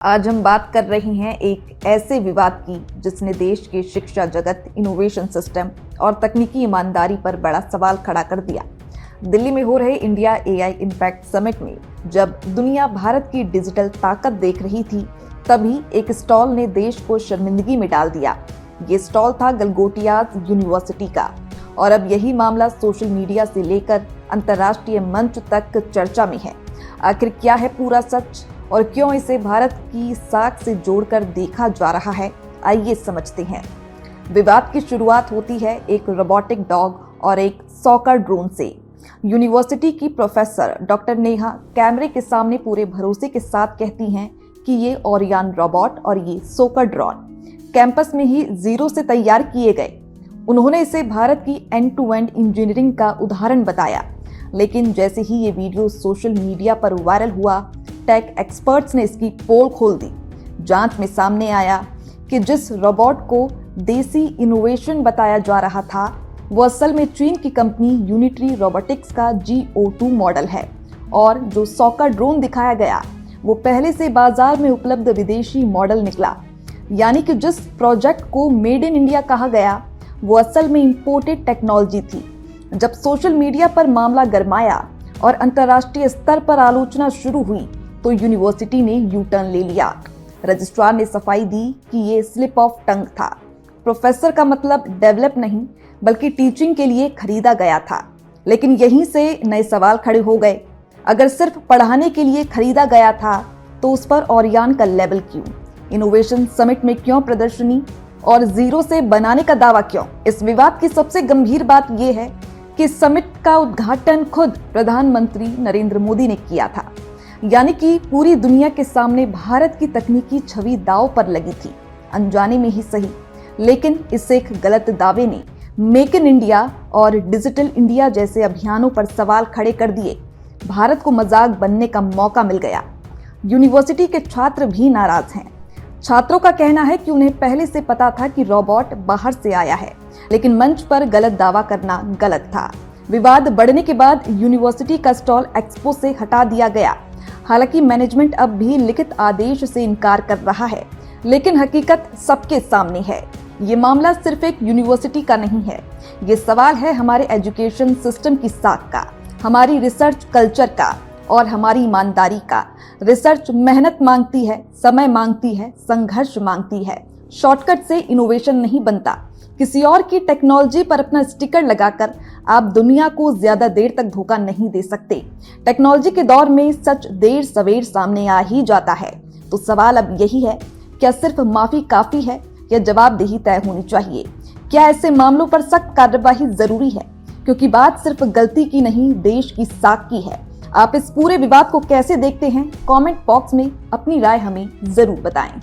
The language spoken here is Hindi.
आज हम बात कर रहे हैं एक ऐसे विवाद की जिसने देश के शिक्षा जगत, इनोवेशन सिस्टम और तकनीकी ईमानदारी पर बड़ा सवाल खड़ा कर दिया। दिल्ली में हो रहे इंडिया एआई इम्पैक्ट समिट में जब दुनिया भारत की डिजिटल ताकत देख रही थी, तभी एक स्टॉल ने देश को शर्मिंदगी में डाल दिया। ये स्टॉल था गलगोटियाज यूनिवर्सिटी का, और अब यही मामला सोशल मीडिया से लेकर अंतर्राष्ट्रीय मंच तक चर्चा में है। आखिर क्या है पूरा सच और क्यों इसे भारत की साख से जोड़कर देखा जा रहा है, आइए समझते हैं। विवाद की शुरुआत होती है एक रोबोटिक डॉग और एक सॉकर ड्रोन से। यूनिवर्सिटी की प्रोफेसर डॉक्टर नेहा कैमरे के सामने पूरे भरोसे के साथ कहती हैं कि ये ओरियन रोबोट और ये सॉकर ड्रोन कैंपस में ही जीरो से तैयार किए गए। उन्होंने इसे भारत की एंड टू एंड इंजीनियरिंग का उदाहरण बताया। लेकिन जैसे ही ये वीडियो सोशल मीडिया पर वायरल हुआ, टेक एक्सपर्ट्स ने इसकी पोल खोल दी। जांच में सामने आया कि जिस रोबोट को देसी इनोवेशन बताया जा रहा था, वो असल में चीन की कंपनी यूनिटरी रोबोटिक्स का GO2 मॉडल है, और जो सॉकर ड्रोन दिखाया गया वो पहले से बाजार में उपलब्ध विदेशी मॉडल निकला। यानी कि जिस प्रोजेक्ट को मेड इन इंडिया कहा गया वो असल में इंपोर्टेड टेक्नोलॉजी थी। जब सोशल मीडिया पर मामला गरमाया और अंतर्राष्ट्रीय स्तर पर आलोचना शुरू हुई, तो यूनिवर्सिटी ने यू टर्न ले लिया। रजिस्ट्रार ने सफाई दी कि ये स्लिप ऑफ टंग था। प्रोफेसर का मतलब डेवलप नहीं बल्कि टीचिंग के लिए खरीदा गया था। लेकिन यहीं से नए सवाल खड़े हो गए। अगर सिर्फ पढ़ाने के लिए खरीदा गया था तो उस पर ओरियन का लेवल क्यों? इनोवेशन समिट में क्यों प्रदर्शनी और जीरो से बनाने का दावा क्यों? इस विवाद की सबसे गंभीर बात यह है कि समिट का उद्घाटन खुद प्रधानमंत्री नरेंद्र मोदी ने किया था। यानी कि पूरी दुनिया के सामने भारत की तकनीकी छवि दांव पर लगी थी, अनजाने में ही सही। लेकिन इस एक गलत दावे ने मेक इन इंडिया और डिजिटल इंडिया जैसे अभियानों पर सवाल खड़े कर दिए। भारत को मजाक बनने का मौका मिल गया। यूनिवर्सिटी के छात्र भी नाराज हैं। छात्रों का कहना है कि उन्हें पहले से पता था कि रोबोट बाहर से आया है, लेकिन मंच पर गलत दावा करना गलत था। विवाद बढ़ने के बाद यूनिवर्सिटी का स्टॉल एक्सपो से हटा दिया गया। हालांकि मैनेजमेंट अब भी लिखित आदेश से इनकार कर रहा है, लेकिन हकीकत सबके सामने है। ये मामला सिर्फ एक यूनिवर्सिटी का नहीं है, ये सवाल है हमारे एजुकेशन सिस्टम की साख का, हमारी रिसर्च कल्चर का और हमारी ईमानदारी का। रिसर्च मेहनत मांगती है, समय मांगती है, संघर्ष मांगती है। शॉर्टकट से इनोवेशन नहीं बनता। किसी और की टेक्नोलॉजी पर अपना स्टिकर लगाकर आप दुनिया को ज्यादा देर तक धोखा नहीं दे सकते। टेक्नोलॉजी के दौर में सच देर सवेर सामने आ ही जाता है। तो सवाल अब यही है, क्या सिर्फ माफी काफी है या जवाबदेही तय होनी चाहिए? क्या ऐसे मामलों पर सख्त कार्रवाई जरूरी है? क्योंकि बात सिर्फ गलती की नहीं, देश की साख की है। आप इस पूरे विवाद को कैसे देखते हैं? कमेंट बॉक्स में अपनी राय हमें जरूर बताएं।